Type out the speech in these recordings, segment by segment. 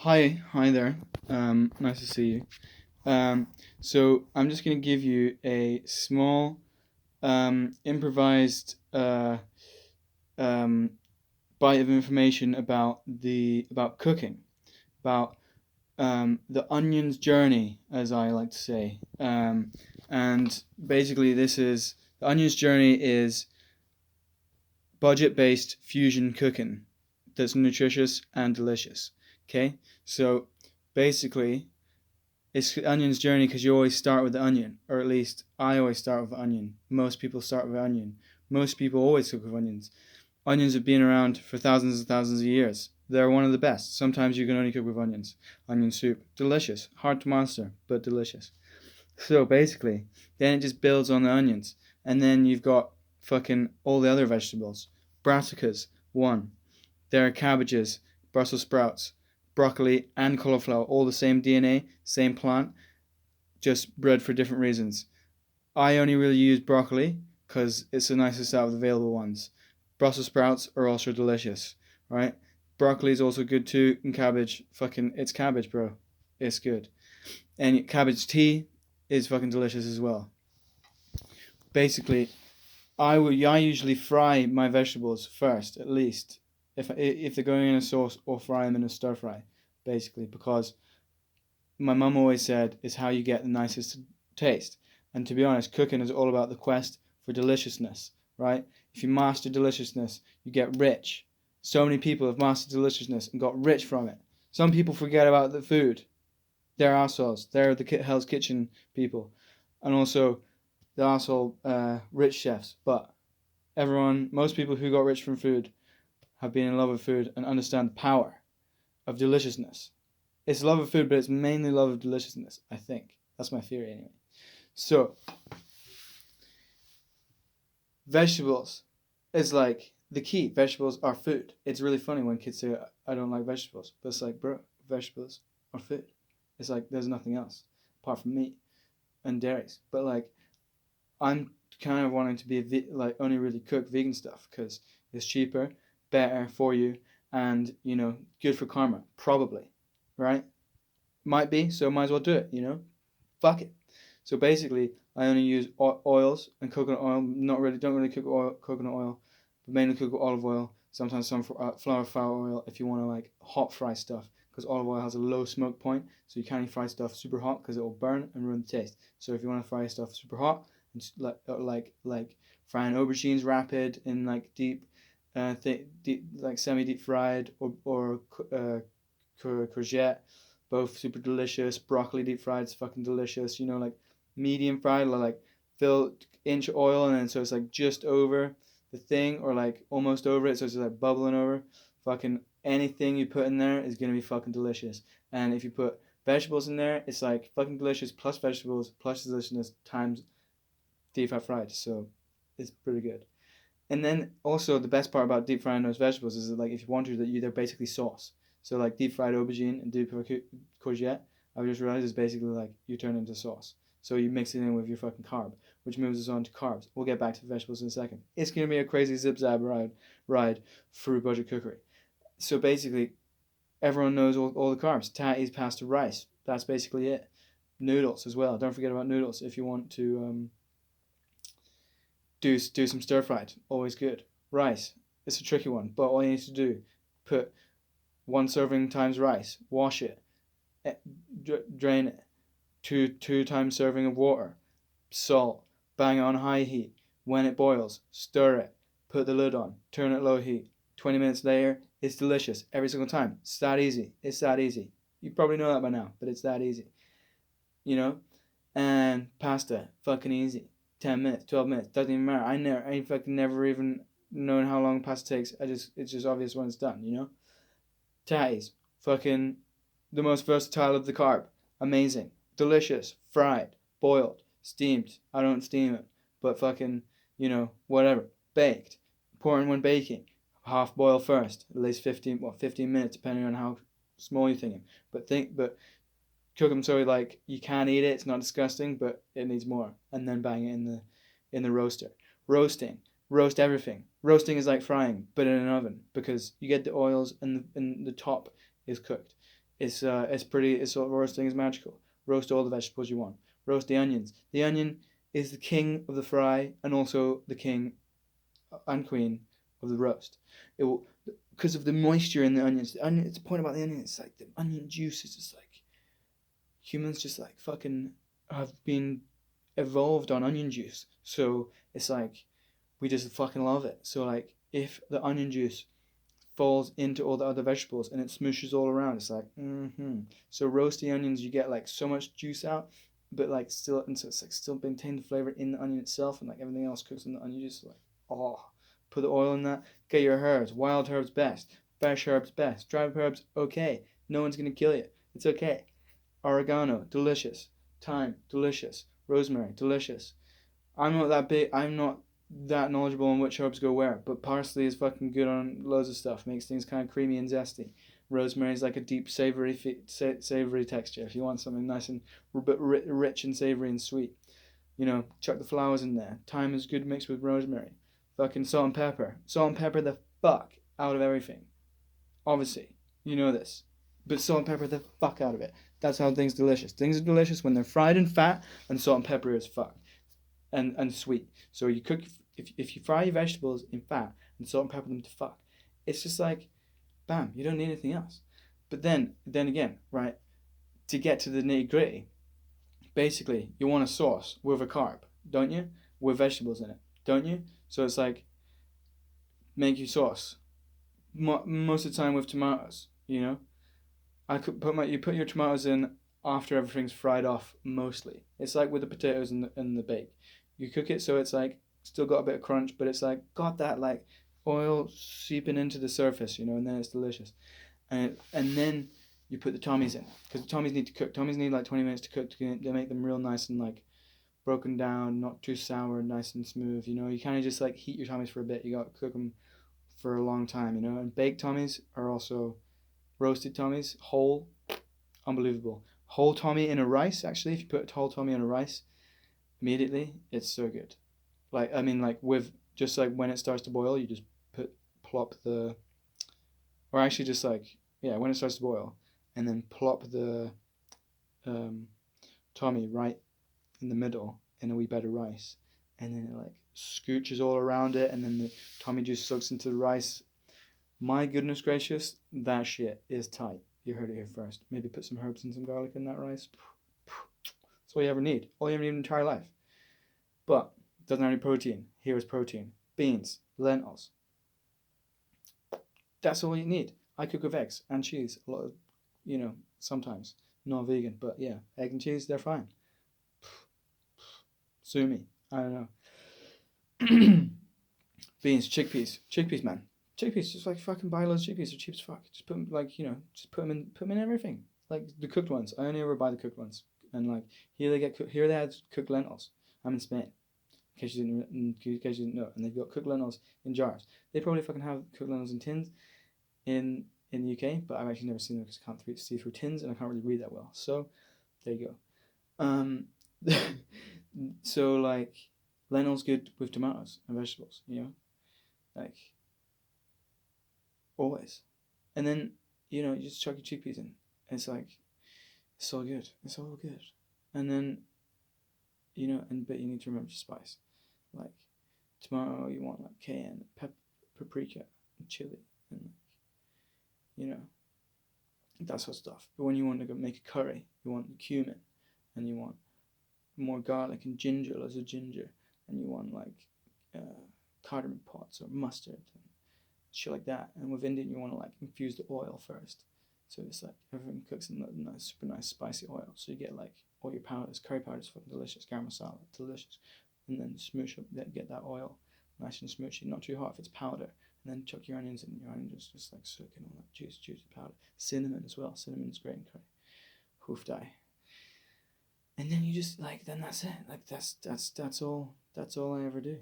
Hi there. Nice to see you. So I'm just gonna give you a small improvised um, bite of information about cooking, about the onion's journey, as I like to say. And basically, the onion's journey is budget-based fusion cooking that's nutritious and delicious. Okay, so basically it's the onion's journey because you always start with the onion, or at least I always start with the onion. Most people start with onion. Most people always cook with onions. Onions have been around for thousands and thousands of years. They're one of the best. Sometimes you can only cook with onions. Onion soup, delicious, hard to master, but delicious. So basically, then it just builds on the onions, and then you've got fucking all the other vegetables. Brassicas, one. There are cabbages, Brussels sprouts, broccoli, and cauliflower, all the same DNA, same plant, just bred for different reasons. I only really use broccoli because it's the nicest out of the available ones. Brussels sprouts are also delicious, right? Broccoli is also good too, and cabbage, fucking, it's cabbage, bro. It's good. And cabbage tea is fucking delicious as well. Basically, I usually fry my vegetables first, at least, if they're going in a sauce, or fry them in a stir fry, basically, because my mum always said is how you get the nicest taste. And to be honest, cooking is all about the quest for deliciousness, right? If you master deliciousness, you get rich. So many people have mastered deliciousness and got rich from it. Some people forget about the food. They're assholes. They're the Hell's Kitchen people, and also the asshole rich chefs. But most people who got rich from food have been in love with food and understand the power of deliciousness. It's love of food, but it's mainly love of deliciousness, I think. That's my theory anyway. So, vegetables is like the key. Vegetables are food. It's really funny when kids say, I don't like vegetables. But it's like, bro, vegetables are food. It's like, there's nothing else apart from meat and dairies. But like, I'm kind of wanting to be only really cook vegan stuff because it's cheaper, better for you, and good for karma, probably, right? Might be, so might as well do it. Fuck it. So basically, I only use oils and coconut oil. Don't really cook coconut oil, but mainly cook with olive oil. Sometimes some flower oil if you want to like hot fry stuff, because olive oil has a low smoke point, so you can't fry stuff super hot because it will burn and ruin the taste. So if you want to fry stuff super hot, like frying aubergines rapid in like deep, like semi deep fried, or courgette, both super delicious. Broccoli deep fried is fucking delicious. Like medium fried, like fill inch oil, and then so it's like just over the thing, or like almost over it, so it's just like bubbling over. Fucking anything you put in there is gonna be fucking delicious. And if you put vegetables in there, it's like fucking delicious plus vegetables plus deliciousness times deep fried. So it's pretty good. And then also the best part about deep frying those vegetables is that, like, if you want to, they're basically sauce. So like deep fried aubergine and deep fried courgette, I've just realized is basically like you turn it into sauce. So you mix it in with your fucking carb, which moves us on to carbs. We'll get back to the vegetables in a second. It's gonna be a crazy zip zab ride through budget cookery. So basically, everyone knows all the carbs. Tatties, pasta, rice. That's basically it. Noodles as well. Don't forget about noodles if you want to do some stir fried. Always good. Rice. It's a tricky one, but all you need to do, put one serving times rice, wash it, eh, drain it, two times serving of water, salt, bang it on high heat. When it boils, stir it, put the lid on, turn it low heat. 20 minutes later, it's delicious every single time. It's that easy. It's that easy. You probably know that by now, but it's that easy. You know? And pasta, fucking easy. 10 minutes, 12 minutes, doesn't even matter. I fucking never even known how long pasta takes. It's just obvious when it's done. Tatties, fucking the most versatile of the carb. Amazing. Delicious. Fried. Boiled. Steamed. I don't steam it. But fucking, whatever. Baked. Important when baking. Half boil first. At least 15 minutes, depending on how small you're thinking. But cook them so like you can eat it. It's not disgusting, but it needs more. And then bang it in the roaster. Roasting. Roast everything. Roasting is like frying, but in an oven, because you get the oils and the top is cooked. It's sort of roasting is magical. Roast all the vegetables you want. Roast the onions. The onion is the king of the fry and also the king and queen of the roast. It will, because of the moisture in the onions. The onion. It's the point about the onion. It's like the onion juice is just like humans just like fucking have been evolved on onion juice. So it's like we just fucking love it. So like if the onion juice falls into all the other vegetables and it smooshes all around, it's like So roasty onions, you get like so much juice out, but like still, and so it's like still maintain the flavor in the onion itself, and like everything else cooks in the onion juice. Like put the oil in that. Get your herbs. Wild herbs best. Fresh herbs best. Dried herbs okay. No one's gonna kill you. It's okay. Oregano, delicious. Thyme, delicious. Rosemary, delicious. I'm not that knowledgeable on which herbs go where, but parsley is fucking good on loads of stuff. Makes things kind of creamy and zesty. Rosemary is like a deep savory texture. If you want something nice and but rich and savory and sweet, chuck the flowers in there. Thyme is good mixed with rosemary. Fucking salt and pepper. Salt and pepper the fuck out of everything. Obviously, you know this. But salt and pepper the fuck out of it. That's how things are delicious. Things are delicious when they're fried in fat and salt and pepper is fuck. And sweet. So you cook, if you fry your vegetables in fat and salt and pepper them to fuck, it's just like, bam, you don't need anything else. But then again, right, to get to the nitty gritty, basically you want a sauce with a carb, don't you? With vegetables in it, don't you? So it's like, make your sauce. Most of the time with tomatoes, you put your tomatoes in after everything's fried off mostly. It's like with the potatoes and the bake. You cook it so it's like still got a bit of crunch, but it's like got that like oil seeping into the surface, and then it's delicious. And then you put the tommies in, because the tommies need to cook. Tommies need like 20 minutes to cook to make them real nice and like broken down, not too sour, nice and smooth. You kind of just like heat your tommies for a bit. You got to cook them for a long time, And baked tommies are also roasted tommies, whole, unbelievable. Whole tommy in a rice, actually, if you put a whole tommy in a rice, immediately, it's so good. With just like when it starts to boil, you just plop the, or actually just like, yeah, when it starts to boil, and then plop the tommy right in the middle in a wee bit of rice, and then it like scooches all around it, and then the tommy juice soaks into the rice. My goodness gracious, that shit is tight. You heard it here first. Maybe put some herbs and some garlic in that rice. That's all you ever need. All you ever need in your entire life. But it doesn't have any protein. Here is protein. Beans, lentils. That's all you need. I cook with eggs and cheese. A lot of, sometimes. Not vegan, but yeah, egg and cheese, they're fine. Sue me. I don't know. Beans, chickpeas, man. Chickpeas, just like fucking buy loads of chickpeas. They're cheap as fuck. Just put them just put them in everything. Like the cooked ones. I only ever buy the cooked ones. And like here they have cooked lentils. I'm in Spain. In case you didn't know. And they've got cooked lentils in jars. They probably fucking have cooked lentils in tins in the UK, but I've actually never seen them because I can't see through tins and I can't really read that well. So there you go. So like lentils good with tomatoes and vegetables, like always. And then you just chuck your chickpeas in. It's like it's so good. It's all good. And then but you need to remember to spice. Like tomato, you want like cayenne, paprika, and chili, and that sort of stuff. But when you want to go make a curry, you want cumin, and you want more garlic and ginger, loads of ginger, and you want like cardamom pots or mustard and shit like that. And with Indian, you want to like infuse the oil first, so it's like everything cooks in that nice, super nice spicy oil. So you get like all your powders, curry powders, fucking delicious, garam masala, delicious, and then smoosh up, get that oil nice and smoochy, not too hot if it's powder. And then chuck your onions in. Your onions just like soaking all that juicy powder. Cinnamon as well. Cinnamon's great in curry. Hoof die. And then you just like, then that's it. Like that's all I ever do.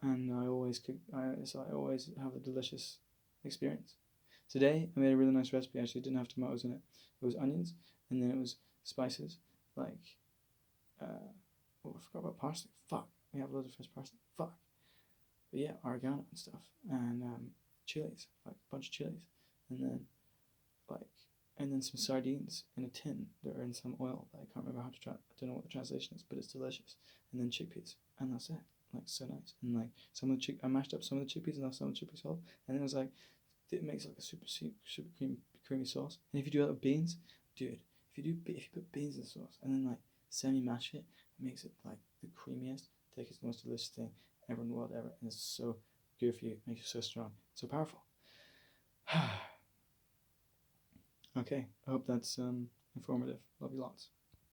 And I always cook. I always have a delicious experience. Today I made a really nice recipe. Actually, it didn't have tomatoes in it. It was onions, and then it was spices like. I forgot about parsley. Fuck. We have loads of fresh parsley. Fuck. But yeah, oregano and stuff, and chilies, like a bunch of chilies, and then like and then some sardines in a tin that are in some oil that I can't remember how to I don't know what the translation is, but it's delicious. And then chickpeas, and that's it. Like, so nice. And like some of the I mashed up some of the chickpeas and left some of the chickpeas whole, and then it was like, it makes like a super creamy sauce. And if you do that with beans, dude, if you put beans in the sauce and then like semi mash it, it makes it like the creamiest, thickest, most delicious thing ever in the world ever, and it's so good for you. It makes you so strong, so powerful. Okay, I hope that's informative. Love you lots.